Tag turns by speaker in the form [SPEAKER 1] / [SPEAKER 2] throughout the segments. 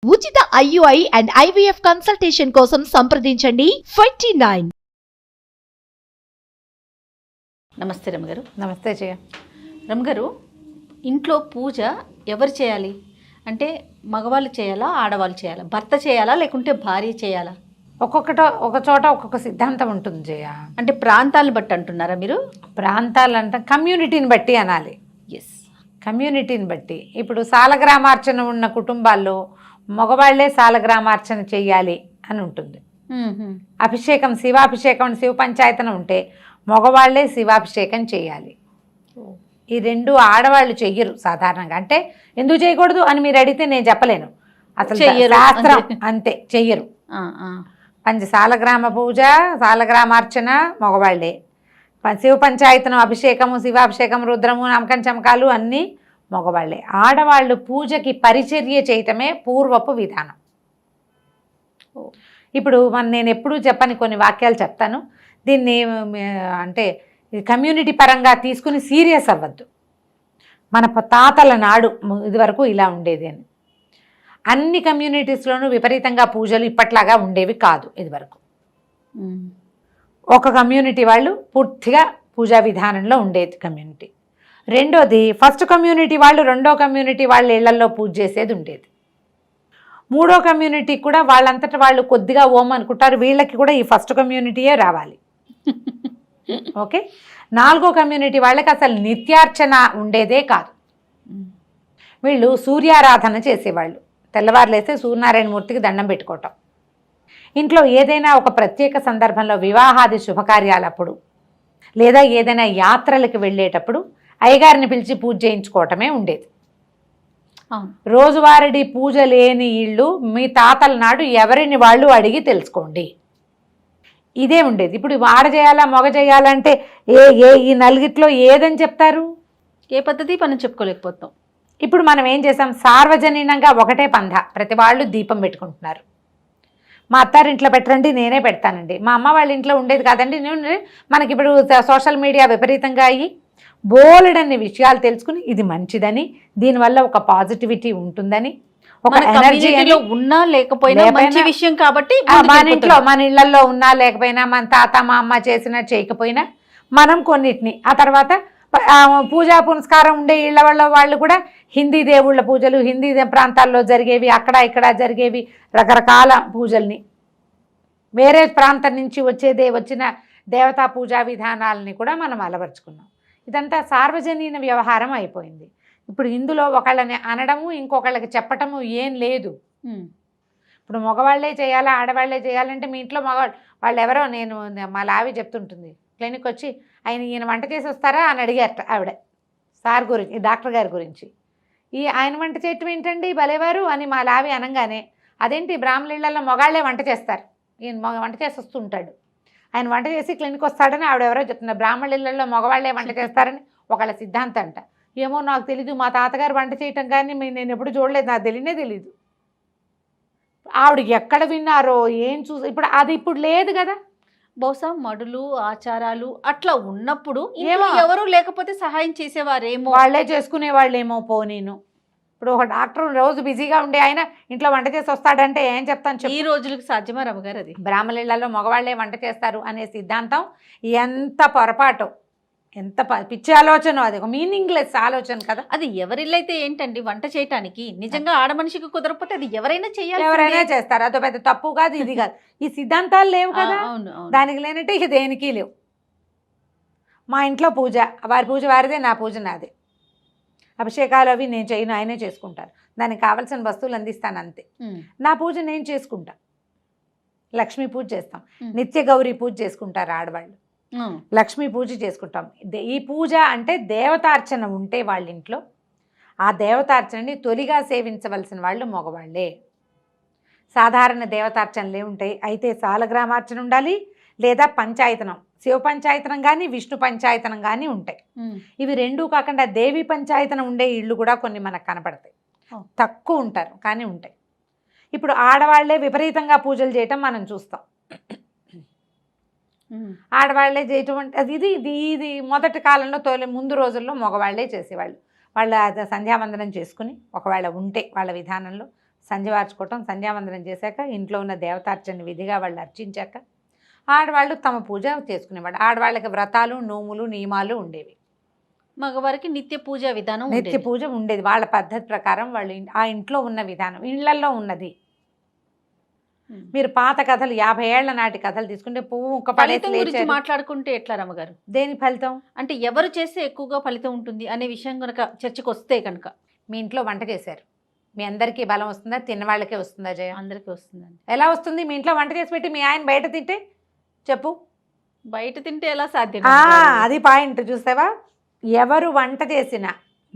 [SPEAKER 1] ఉచిత IUI and IVF consultation కోసం సంప్రదించండి 29.
[SPEAKER 2] నమస్తే రమగారు.
[SPEAKER 3] నమస్తే జయ.
[SPEAKER 2] రమగారు, ఇంట్లో పూజ ఎవరు చేయాలి అంటే మగవాళ్ళు చేయాలా, ఆడవాళ్ళు చేయాలా, భర్త చేయాలా లేకుంటే భార్య చేయాలా?
[SPEAKER 3] ఒక చోట ఒక్కొక్క సిద్ధాంతం ఉంటుంది జయ.
[SPEAKER 2] అంటే ప్రాంతాలను బట్టి అంటున్నారా మీరు?
[SPEAKER 3] ప్రాంతాలంటే కమ్యూనిటీని బట్టి అనాలి.
[SPEAKER 2] ఎస్,
[SPEAKER 3] కమ్యూనిటీని బట్టి. ఇప్పుడు సాలగ్రామార్చన ఉన్న కుటుంబాల్లో మగవాళ్లే సాలగ్రామార్చన చెయ్యాలి అని ఉంటుంది. అభిషేకం, శివాభిషేకం, శివ పంచాయతన ఉంటే మగవాళ్లే శివాభిషేకం చేయాలి. ఈ రెండు ఆడవాళ్ళు చెయ్యరు సాధారణంగా. అంటే ఎందుకు చేయకూడదు అని మీరు అడిగితే నేను చెప్పలేను. అసలు శాస్త్రం అంతే, చెయ్యరు. సాలగ్రామ పూజ, సాలగ్రామార్చన మగవాళ్లే. శివ పంచాయతనం, అభిషేకము, శివాభిషేకం, రుద్రము, నమ్మకం, చమకాలు అన్నీ మగవాళ్లే. ఆడవాళ్ళు పూజకి పరిచర్య చేయటమే పూర్వపు విధానం. ఇప్పుడు నేను ఎప్పుడూ చెప్పని కొన్ని వాక్యాలు చెప్తాను. దీన్ని అంటే కమ్యూనిటీ పరంగా తీసుకుని సీరియస్ అవ్వద్దు. మన తాతల నాడు ఇదివరకు ఇలా ఉండేది అని. అన్ని కమ్యూనిటీస్లోనూ విపరీతంగా పూజలు ఇప్పట్లాగా ఉండేవి కాదు ఇదివరకు. ఒక కమ్యూనిటీ వాళ్ళు పూర్తిగా పూజా విధానంలో ఉండేది కమ్యూనిటీ. రెండోది, ఫస్ట్ కమ్యూనిటీ వాళ్ళు రెండో కమ్యూనిటీ వాళ్ళ ఇళ్లల్లో పూజ చేసేది ఉండేది. మూడో కమ్యూనిటీకి కూడా వాళ్ళంతటా వాళ్ళు కొద్దిగా ఓం అనుకుంటారు, వీళ్ళకి కూడా ఈ ఫస్ట్ కమ్యూనిటీయే రావాలి. ఓకే. నాలుగో కమ్యూనిటీ వాళ్ళకి అసలు నిత్యార్చన ఉండేదే కాదు. వీళ్ళు సూర్యారాధన చేసేవాళ్ళు. తెల్లవారులేస్తే సూర్యనారాయణమూర్తికి దండం పెట్టుకోవటం. ఇంట్లో ఏదైనా ఒక ప్రత్యేక సందర్భంలో వివాహాది శుభకార్యాలప్పుడు లేదా ఏదైనా యాత్రలకు వెళ్ళేటప్పుడు అయ్యగారిని పిలిచి పూజ చేయించుకోవటమే ఉండేది. రోజువారీ పూజ లేని ఇళ్ళు మీ తాతల నాడు ఎవరిని వాళ్ళు అడిగి తెలుసుకోండి, ఇదే ఉండేది. ఇప్పుడు ఆడ చేయాలా మగ చేయాలంటే ఈ నలుగిట్లో ఏదని చెప్తారు?
[SPEAKER 2] ఏ పద్ధతి మనం చెప్పుకోలేకపోతాం.
[SPEAKER 3] ఇప్పుడు మనం ఏం చేసాం, సార్వజనీనంగా ఒకటే పంధ, ప్రతి వాళ్ళు దీపం పెట్టుకుంటున్నారు. మా అత్తారింట్లో పెట్టరండి, నేనే పెడతానండి. మా అమ్మ వాళ్ళ ఇంట్లో ఉండేది కాదండి. మనకి ఇప్పుడు సోషల్ మీడియా విపరీతంగా అయ్యి బోలెడన్ని విషయాలు తెలుసుకుని ఇది మంచిదని, దీనివల్ల ఒక పాజిటివిటీ ఉంటుందని, ఒక ఎనర్జీ
[SPEAKER 2] ఉన్నా లేకపోయినా మంచి విషయం కాబట్టి
[SPEAKER 3] మన ఇళ్లలో ఉన్నా లేకపోయినా, మన తాత మా అమ్మ చేసినా చేయకపోయినా మనం కొన్నిటిని, ఆ తర్వాత పూజా పునస్కారం ఉండే ఇళ్ల వాళ్ళు కూడా హిందీ దేవుళ్ళ పూజలు, హిందీ ప్రాంతాల్లో జరిగేవి, అక్కడ ఇక్కడ జరిగేవి రకరకాల పూజల్ని, వేరే ప్రాంతం నుంచి వచ్చిన దేవతా పూజా విధానాలని కూడా మనం అలవర్చుకున్నాం. ఇదంతా సార్వజనీన వ్యవహారం అయిపోయింది. ఇప్పుడు ఇందులో ఒకళ్ళని అనడము, ఇంకొకళ్ళకి చెప్పటము ఏం లేదు. ఇప్పుడు మగవాళ్లే చేయాలా ఆడవాళ్లే చేయాలంటే మీ ఇంట్లో వాళ్ళు ఎవరో, నేను మా లావి చెప్తుంటుంది, క్లినిక్ వచ్చి ఈయన వంట చేసి వస్తారా అని అడిగారట ఆవిడ, సార్ గురించి, డాక్టర్ గారి గురించి. ఆయన వంట చేయటం ఏంటండి భలేవారు అని మా లావి అనగానే, అదేంటి బ్రాహ్మణులలో మగాళ్లే వంట చేస్తారు, ఈయన వంట చేసి వస్తుంటాడు, ఆయన వంట చేసి క్లినిక్ వస్తాడని ఆవిడెవరో చెప్తున్నారు. బ్రాహ్మణులలో మగవాళ్లే వంట చేస్తారని ఒకళ్ళ సిద్ధాంతం అంట. ఏమో నాకు తెలీదు, మా తాతగారు వంట చేయటం కానీ నేను ఎప్పుడు చూడలేదు, నాకు తెలీదు. ఆవిడ ఎక్కడ విన్నారో ఏం ఇప్పుడు అది ఇప్పుడు లేదు కదా.
[SPEAKER 2] బహుశా మడులు ఆచారాలు అట్లా ఉన్నప్పుడు ఎవరు లేకపోతే సహాయం చేసేవారేమో,
[SPEAKER 3] వాళ్ళే చేసుకునే వాళ్ళేమో. నేను ఇప్పుడు ఒక డాక్టర్ రోజు బిజీగా ఉండే ఆయన ఇంట్లో వంట చేసి వస్తాడంటే ఏం చెప్తాను?
[SPEAKER 2] ఈ రోజులకు సాధ్యమా రమగారు? అది
[SPEAKER 3] బ్రాహ్మణులలో మగవాళ్లే వంట చేస్తారు అనే సిద్ధాంతం ఎంత పొరపాటు, ఎంత పిచ్చి ఆలోచన, అది ఒక మీనింగ్లెస్ ఆలోచన కదా.
[SPEAKER 2] అది ఎవరిల్లైతే ఏంటండి వంట చేయటానికి, నిజంగా ఆడ మనిషికి కుదరకపోతే అది ఎవరైనా చేయాలి,
[SPEAKER 3] ఎవరైనా చేస్తారు. అదో పెద్ద తప్పు కాదు, ఇది కాదు. ఈ సిద్ధాంతాలు లేవు కదా, దానికి లేనంటే ఇక దేనికి లేవు. మా ఇంట్లో పూజ, వారి పూజ వారిదే, నా పూజ నాదే. అభిషేకాలు అవి నేను చేయను, ఆయనే చేసుకుంటారు. దానికి కావాల్సిన వస్తువులు అందిస్తాను అంతే. నా పూజ నేను చేసుకుంటా. లక్ష్మీ పూజ చేస్తాం, నిత్య గౌరీ పూజ చేసుకుంటారు ఆడవాళ్ళు, లక్ష్మీ పూజ చేసుకుంటాం. ఈ పూజ అంటే దేవతార్చన ఉంటే వాళ్ళ ఇంట్లో, ఆ దేవతార్చనని తొలిగా సేవించవలసిన వాళ్ళు మగవాళ్ళే. సాధారణ దేవతార్చనలే ఉంటాయి. అయితే సాలగ్రామార్చన ఉండాలి, లేదా పంచాయతనం, శివ పంచాయతనం కానీ విష్ణు పంచాయతనం కానీ ఉంటాయి. ఇవి రెండూ కాకుండా దేవి పంచాయతనం ఉండే ఇళ్ళు కూడా కొన్ని మనకు కనపడతాయి. తక్కువ ఉంటారు కానీ ఉంటాయి. ఇప్పుడు ఆడవాళ్లే విపరీతంగా పూజలు చేయటం మనం చూస్తాం. ఆడవాళ్లే చేయటం అంటే ఇది మొదటి కాలంలో ముందు రోజుల్లో మగవాళ్లే చేసేవాళ్ళు. వాళ్ళ సంధ్యావందనం చేసుకుని ఒకవేళ ఉంటే వాళ్ళ విధానంలో సంధ్యవార్చుకోవటం, సంధ్యావందనం చేశాక ఇంట్లో ఉన్న దేవతార్చన విధిగా వాళ్ళు అర్చించాక ఆడవాళ్ళు తమ పూజ చేసుకునేవాళ్ళు. ఆడవాళ్ళకి వ్రతాలు, నోములు, నియమాలు ఉండేవి.
[SPEAKER 2] మగవారికి నిత్య పూజా విధానం
[SPEAKER 3] నిత్య
[SPEAKER 2] ఉండేది.
[SPEAKER 3] పూజ ఉండేది. వాళ్ళ పద్ధతి ప్రకారం వాళ్ళు ఆ ఇంట్లో ఉన్న విధానం ఇళ్లల్లో ఉన్నది. మీరు పాత కథలు 50 ఏళ్ల నాటి కథలు తీసుకుంటే పువ్వు ముక్క పడేసి
[SPEAKER 2] ఫలితం గురించి
[SPEAKER 3] లేచారు.
[SPEAKER 2] మాట్లాడుకుంటే ఎట్లా రమ్మగారు?
[SPEAKER 3] దేని ఫలితం?
[SPEAKER 2] అంటే ఎవరు చేస్తే ఎక్కువగా ఫలితం ఉంటుంది అనే విషయం కనుక చర్చకు వస్తే కనుక
[SPEAKER 3] మీ ఇంట్లో వంట చేశారు, మీ అందరికీ బలం వస్తుందా? తిన్నవాళ్ళకే వస్తుందా జయ?
[SPEAKER 2] అందరికీ వస్తుందండి.
[SPEAKER 3] ఎలా వస్తుంది? మీ ఇంట్లో వంట చేసి పెట్టి మీ ఆయన బయట తింటే చెప్పు.
[SPEAKER 2] బయట తింటే ఎలా సాధ్యం?
[SPEAKER 3] అది పాయింట్ చూసావా? ఎవరు వంట చేసినా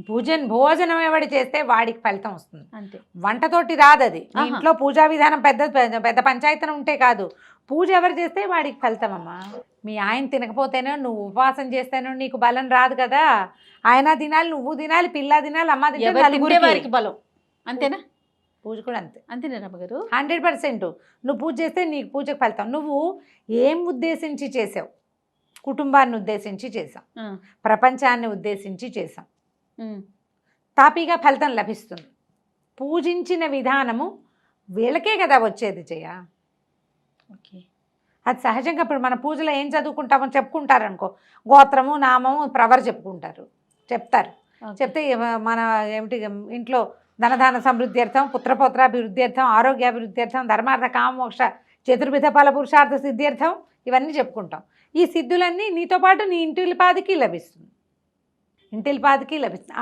[SPEAKER 3] భోజనం ఎవడు చేస్తే వాడికి ఫలితం వస్తుంది.
[SPEAKER 2] అంతే.
[SPEAKER 3] వంటతోటి రాదు అది. మీ
[SPEAKER 2] ఆహా.
[SPEAKER 3] ఇంట్లో పూజా విధానం పెద్ద పెద్ద పంచాయతనం ఉంటే కాదు, పూజ ఎవరు చేస్తే వాడికి ఫలితం అమ్మా. మీ ఆయన తినకపోతేనో నువ్వు ఉపవాసం చేస్తేనో నీకు బలం రాదు కదా. ఆయన తినాలి, నువ్వు తినాలి, పిల్ల తినాలి, అమ్మ తినాలి,
[SPEAKER 2] ఎవరు తింటే
[SPEAKER 3] నలుగురికి.
[SPEAKER 2] వారికి బలం. అంతేనా?
[SPEAKER 3] పూజ కూడా అంతే.
[SPEAKER 2] అంతేనా రమ్మగారు?
[SPEAKER 3] 100%. నువ్వు పూజ చేస్తే నీకు పూజకు ఫలితం. నువ్వు ఏం ఉద్దేశించి చేసావు? కుటుంబాన్ని ఉద్దేశించి చేసాం, ప్రపంచాన్ని ఉద్దేశించి చేసాం, తాపీగా ఫలితం లభిస్తుంది. పూజించిన విధానము వీళ్ళకే కదా వచ్చేది జయ.
[SPEAKER 2] ఓకే.
[SPEAKER 3] అది సహజంగా. ఇప్పుడు మన పూజలో ఏం చదువుకుంటామో చెప్పుకుంటారనుకో, గోత్రము, నామము, ప్రవర్ చెప్తారు. చెప్తే మన ఏమిటి ఇంట్లో ధనధాన సమృద్ధ్యర్థం, పుత్రపౌత్రాభివృద్ధ్యర్థం, ఆరోగ్యాభివృద్ధ్యర్థం, ధర్మార్థ కామోక్ష చతుర్విధ ఫల పురుషార్థ సిద్ధ్యర్థం ఇవన్నీ చెప్పుకుంటాం. ఈ సిద్ధులన్నీ నీతో పాటు నీ ఇంటిల్లిపాదికి లభిస్తుంది.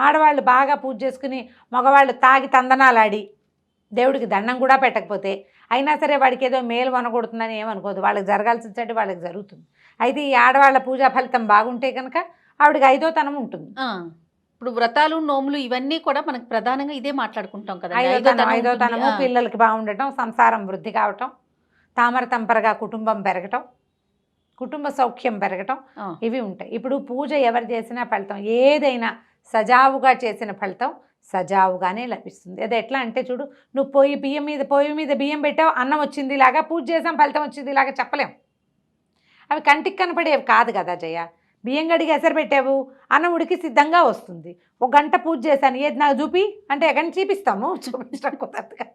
[SPEAKER 3] ఆడవాళ్ళు బాగా పూజ చేసుకుని మగవాళ్ళు తాగి తందనాలాడి దేవుడికి దండం కూడా పెట్టకపోతే అయినా సరే వాడికి ఏదో మేలు వనగొడుతుందని ఏమనుకోదు. వాళ్ళకి జరగాల్సిన చెడ్డ వాళ్ళకి జరుగుతుంది. అయితే ఈ ఆడవాళ్ళ పూజా ఫలితం బాగుంటే కనుక ఆవిడకి 5వ తనం ఉంటుంది.
[SPEAKER 2] ఇప్పుడు వ్రతాలు, నోములు ఇవన్నీ కూడా మనకు ప్రధానంగా ఇదే మాట్లాడుకుంటాం కదా.
[SPEAKER 3] 5వ తనము పిల్లలకి బాగుండటం, సంసారం వృద్ధి కావటం, తామర తంపరగా కుటుంబం పెరగటం, కుటుంబ సౌఖ్యం పెరగటం, ఇవి ఉంటాయి. ఇప్పుడు పూజ ఎవరు చేసినా ఫలితం, ఏదైనా సజావుగా చేసిన ఫలితం సజావుగానే లభిస్తుంది. అది ఎట్లా అంటే చూడు, నువ్వు పొయ్యి మీద బియ్యం పెట్టావు, అన్నం వచ్చింది లాగా, పూజ చేసాం ఫలితం వచ్చింది లాగా చెప్పలేం. అవి కంటికి కనపడేవి కాదు కదా జయ. బియ్యం గడిగి ఎసరు పెట్టావు, అన్నం ఉడికి సిద్ధంగా వస్తుంది. 1 గంట పూజ చేశాను, ఏది నాకు చూపి అంటే ఎక్కడిని చూపిస్తాము? చూపించడం కుదరదుగా.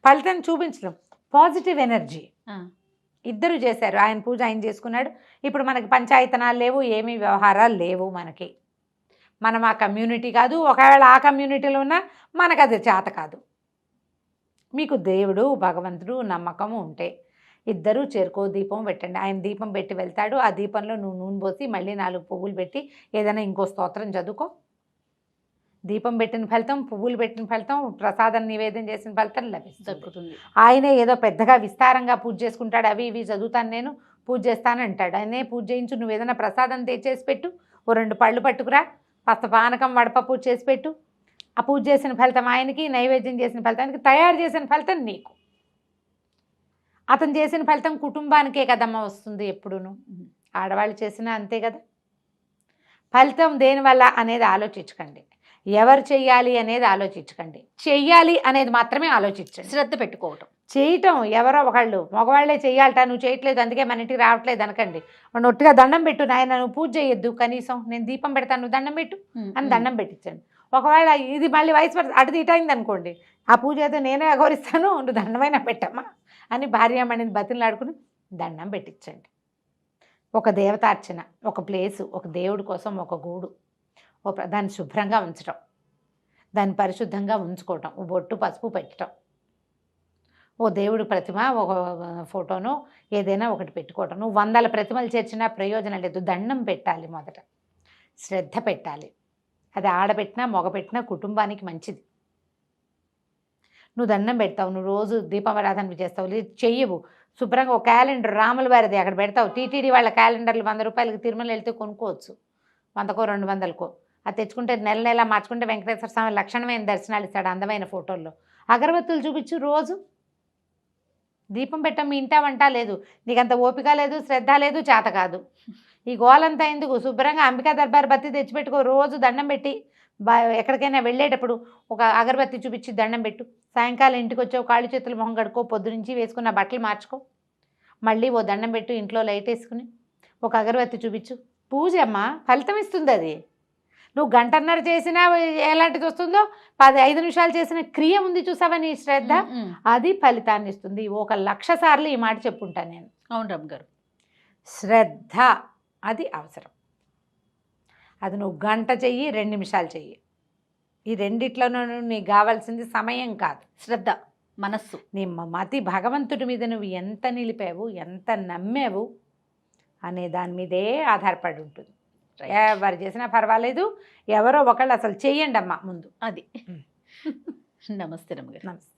[SPEAKER 3] ఫలితం చూపించడం. Positive energy. ఇద్దరు చేశారు, ఆయన పూజ ఆయన చేసుకున్నాడు. ఇప్పుడు మనకి పంచాయతనాలు లేవు, ఏమీ వ్యవహారాలు లేవు మనకి. మనం ఆ కమ్యూనిటీ కాదు. ఒకవేళ ఆ కమ్యూనిటీలో ఉన్నా మనకు అది చేత కాదు. మీకు దేవుడు భగవంతుడు నమ్మకము ఉంటే ఇద్దరూ చేరుకో దీపం పెట్టండి. ఆయన దీపం పెట్టి వెళ్తాడు. ఆ దీపంలో నువ్వు నూనె పోసి మళ్ళీ 4 పువ్వులు పెట్టి ఏదైనా ఇంకో స్తోత్రం చదువుకో. దీపం పెట్టిన ఫలితం, పువ్వులు పెట్టిన ఫలితం, ప్రసాదం నివేదన చేసిన ఫలితం లభిస్తుంది. ఆయనే ఏదో పెద్దగా విస్తారంగా పూజ చేసుకుంటాడు, అవి ఇవి చదువుతాను నేను పూజ చేస్తాను అంటాడు. ఆయనే పూజ చేయించు, నువ్వు ఏదైనా ప్రసాదం తెచ్చేసి పెట్టు, ఓ 2 పళ్ళు పట్టుకురా, పస్త పానకం వడపప్పు చేసి పెట్టు. ఆ పూజ చేసిన ఫలితం ఆయనకి, నైవేద్యం చేసిన ఫలితానికి, తయారు చేసిన ఫలితం నీకు. అతను చేసిన ఫలితం కుటుంబానికే కదమ్మా వస్తుంది ఎప్పుడూను. ఆడవాళ్ళు చేసినా అంతే కదా. ఫలితం దేనివల్ల అనేది ఆలోచించకండి, ఎవరు చెయ్యాలి అనేది ఆలోచించకండి, చెయ్యాలి అనేది మాత్రమే ఆలోచించండి.
[SPEAKER 2] శ్రద్ధ పెట్టుకోవటం.
[SPEAKER 3] చేయటం ఎవరో ఒకళ్ళు, మగవాళ్లే చెయ్యాలట, నువ్వు చేయట్లేదు అందుకే మన ఇంటికి రావట్లేదు అనకండి. ఒట్టిగా దండం పెట్టు, నాయన నువ్వు పూజ చేయొద్దు, కనీసం నేను దీపం పెడతాను, నువ్వు దండం పెట్టు అని దండం పెట్టించండి. ఒకవేళ ఇది మళ్ళీ వయసు అటు ఇటైంది అనుకోండి, ఆ పూజ అయితే నేనే అఘోరిస్తాను, నువ్వు దండమైనా పెట్టమ్మా అని భార్యామణిని బతిలాడుకుని దండం పెట్టించండి. ఒక దేవతార్చన, ఒక ప్లేసు, ఒక దేవుడి కోసం ఒక గూడు, దాన్ని శుభ్రంగా ఉంచటం, దాన్ని పరిశుద్ధంగా ఉంచుకోవటం, ఓ బొట్టు పసుపు పెట్టడం, ఓ దేవుడి ప్రతిమ, ఒక ఫోటోను ఏదైనా ఒకటి పెట్టుకోవటం. నువ్వు 100 ప్రతిమలు చేర్చినా ప్రయోజనం లేదు. దండం పెట్టాలి, మొదట శ్రద్ధ పెట్టాలి. అది ఆడబెట్టినా మగపెట్టినా కుటుంబానికి మంచిది. నువ్వు దండం పెడతావు, నువ్వు రోజు దీపారాధన చేస్తావు, చెయ్యవు, శుభ్రంగా ఒక క్యాలెండర్ రాముల వారిది అక్కడ పెడతావు. టీటీడీ వాళ్ళ క్యాలెండర్లు 100 రూపాయలకి తిరుమల వెళ్తే కొనుక్కోవచ్చు, 100కో 200కో. అది తెచ్చుకుంటే నెల మార్చుకుంటే వెంకటేశ్వర స్వామి లక్షణమైన దర్శనాలు ఇస్తాడు అందమైన ఫోటోల్లో. అగరబత్తులు చూపించు, రోజు దీపం పెట్టం. మీ ఇంటా వంట లేదు, నీకంత ఓపిక లేదు, శ్రద్ధ లేదు, చేత కాదు. ఈ గోలంతా ఎందుకు? శుభ్రంగా అంబికా దర్బార్ బత్తి తెచ్చిపెట్టుకో, రోజు దండం పెట్టి ఎక్కడికైనా వెళ్ళేటప్పుడు ఒక అగరబత్తి చూపించి దండం పెట్టు. సాయంకాలం ఇంటికి వచ్చావు, కాళ్ళు చేతులు మొహం కడుక్కో, పొద్దునుంచి వేసుకున్న బట్టలు మార్చుకో, మళ్ళీ ఓ దండం పెట్టు, ఇంట్లో లైట్ వేసుకుని ఒక అగరబత్తి చూపించు. పూజ అమ్మ ఫలితం ఇస్తుంది అది. నువ్వు గంటన్నర చేసినా ఎలాంటిది వస్తుందో 5 నిమిషాలు చేసిన క్రియ ఉంది చూసావా నీ శ్రద్ధ, అది ఫలితాన్ని ఇస్తుంది. 1,00,000 సార్లు ఈ మాట చెప్పుంటాను నేను.
[SPEAKER 2] అవును రమ్య గారు.
[SPEAKER 3] శ్రద్ధ అది అవసరం. అది నువ్వు గంట చెయ్యి, 2 నిమిషాలు చెయ్యి, ఈ రెండిట్లోనూ నీకు కావాల్సింది సమయం కాదు,
[SPEAKER 2] శ్రద్ధ, మనస్సు.
[SPEAKER 3] నీ మతి భగవంతుడి మీద నువ్వు ఎంత నిలిపావు, ఎంత నమ్మావు అనే దాని మీదే ఆధారపడి ఉంటుంది. ఎవరు చేసినా పర్వాలేదు, ఎవరో ఒకళ్ళు అసలు చెయ్యండి అమ్మా ముందు.
[SPEAKER 2] అది. నమస్తే రమ్య గారు.
[SPEAKER 3] నమస్తే.